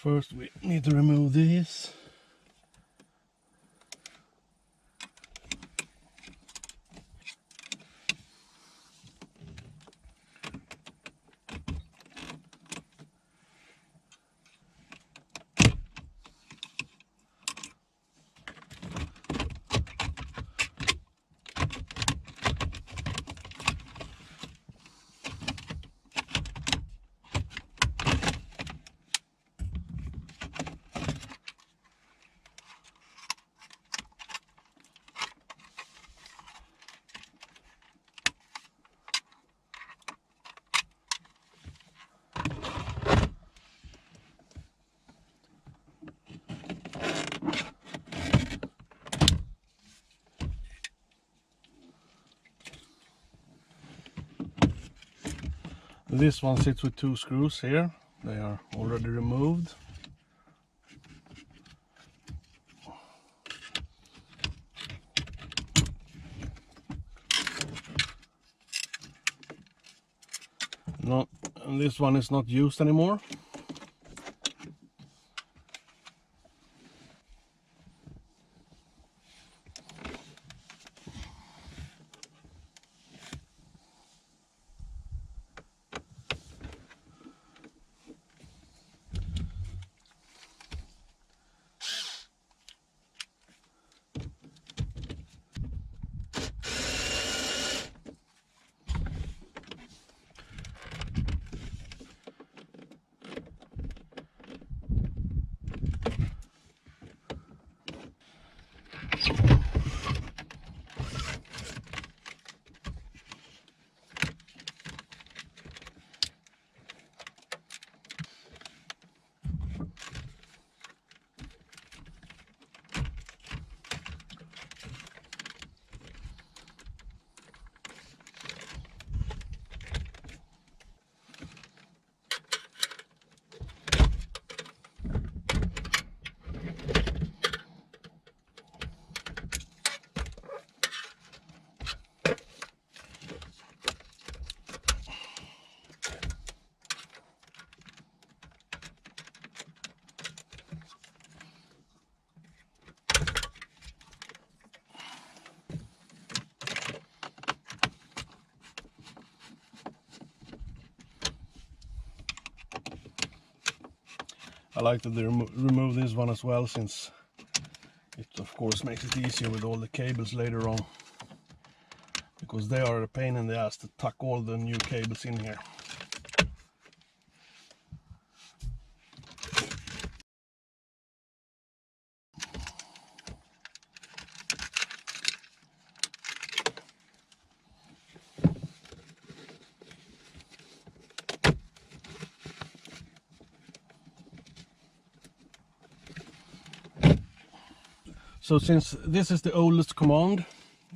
First we need to remove these. This one sits with 2 screws here. They are already removed. No, and this one is not used anymore. I like that they remove this one as well, since it of course makes it easier with all the cables later on, because they are a pain in the ass to tuck all the new cables in here. So since this is the oldest command,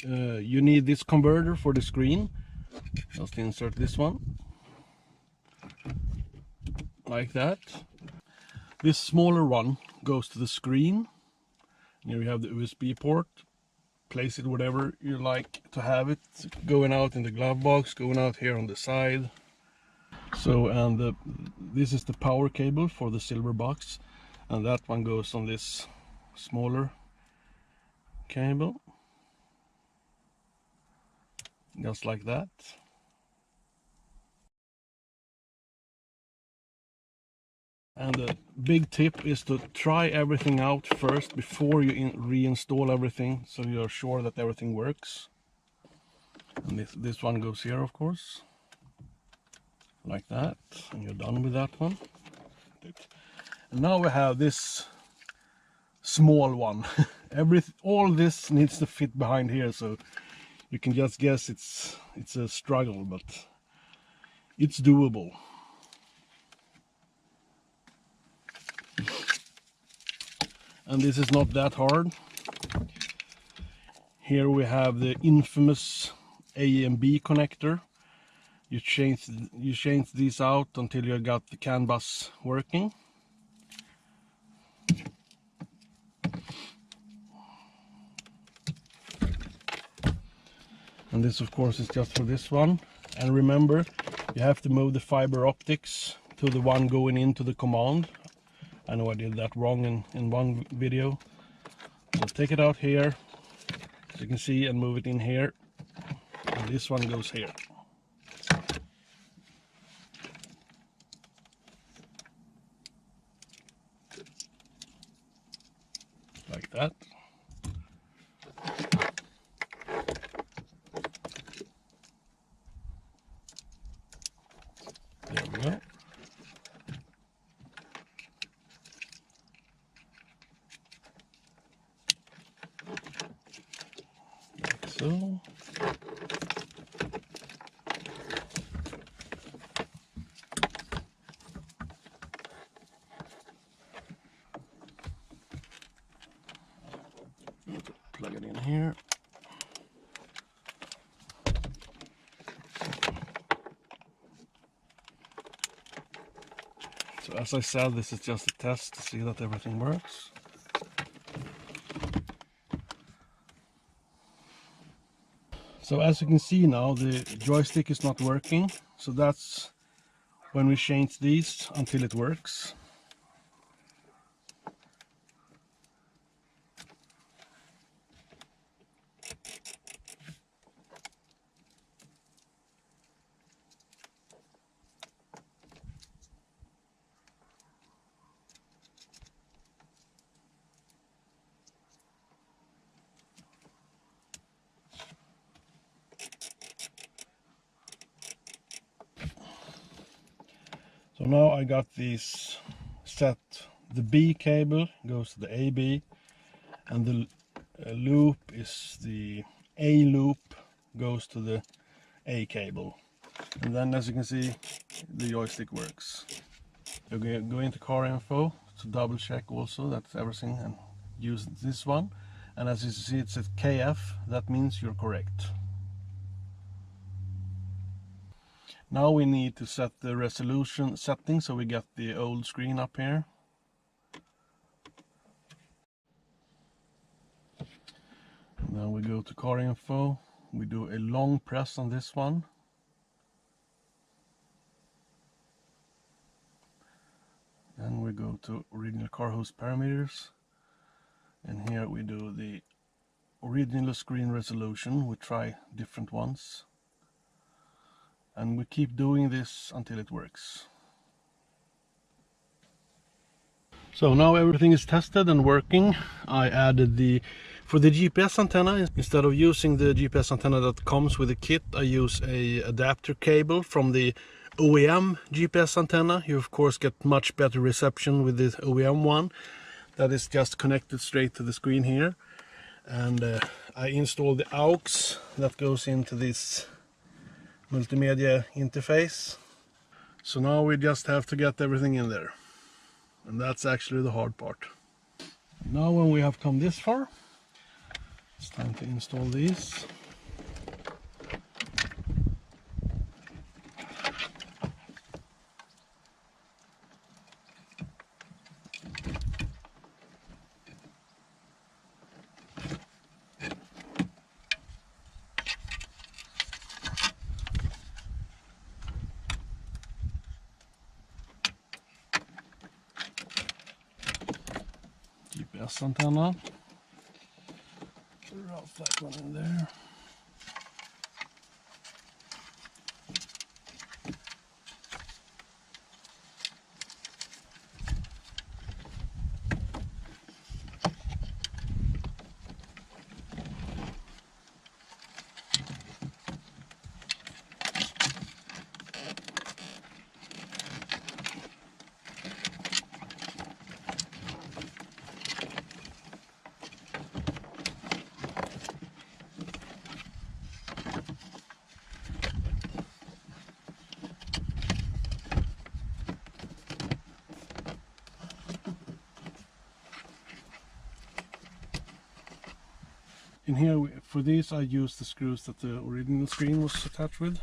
you need this converter for the screen. Just insert this one, like that. This smaller one goes to the screen. Here you have the USB port. Place it whatever you like to have it. Going out in the glove box, going out here on the side. So, and this is the power cable for the silver box, and that one goes on this smaller cable, just like that. And the big tip is to try everything out first before you reinstall everything, so you're sure that everything works. And this one goes here, of course, like that, and you're done with that one. And now we have this small one. All this needs to fit behind here, so you can just guess it's a struggle, but it's doable. And this is not that hard. Here we have the infamous A and B connector. You change these out until you got the CAN bus working. And this of course is just for this one. And remember, you have to move the fiber optics to the one going into the command. I know I did that wrong in one video. So take it out here, as you can see, and move it in here. And this one goes here. Like that. There we go. Like so. Plug it in here. So as I said, this is just a test to see that everything works. So as you can see now, the joystick is not working. So that's when we change these until it works. So now I got these set. The B cable goes to the AB, and the loop is the A loop goes to the A cable. And then, as you can see, the joystick works. You go into car info to double check also that everything, and use this one. And as you see, it says KF, that means you're correct. Now we need to set the resolution setting, so we get the old screen up here. And then we go to car info, we do a long press on this one. Then we go to original car host parameters, and here we do the original screen resolution. We try different ones, and we keep doing this until it works. So now everything is tested and working. I added for the GPS antenna, instead of using the GPS antenna that comes with the kit, I use a adapter cable from the OEM GPS antenna. You of course get much better reception with the OEM one. That is just connected straight to the screen here. And I installed the AUX that goes into this multimedia interface. So now we just have to get everything in there. And that's actually the hard part. Now when we have come this far, it's time to install these. GPS antenna. Rough that one in there. In here, for these, I used the screws that the original screen was attached with.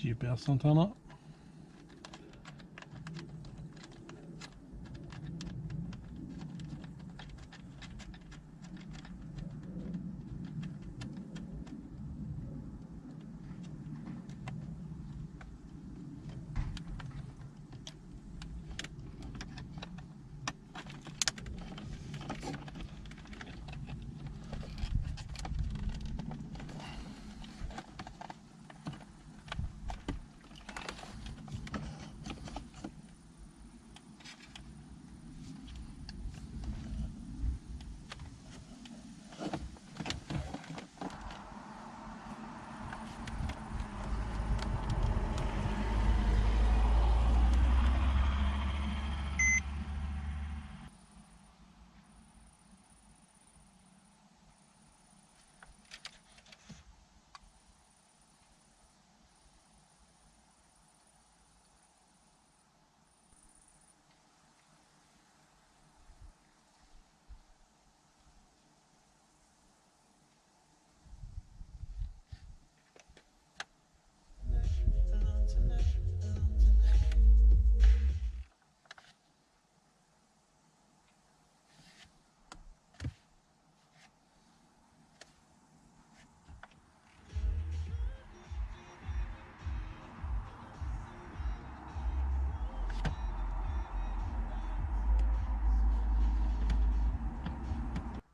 GPS-antenna.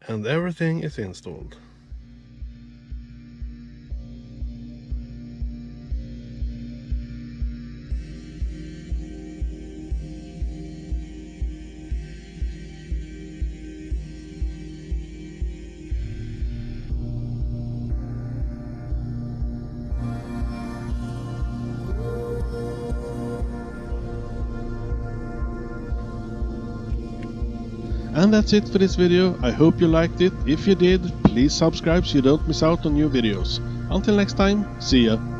And everything is installed. And that's it for this video. I hope you liked it. If you did, please subscribe so you don't miss out on new videos. Until next time, see ya!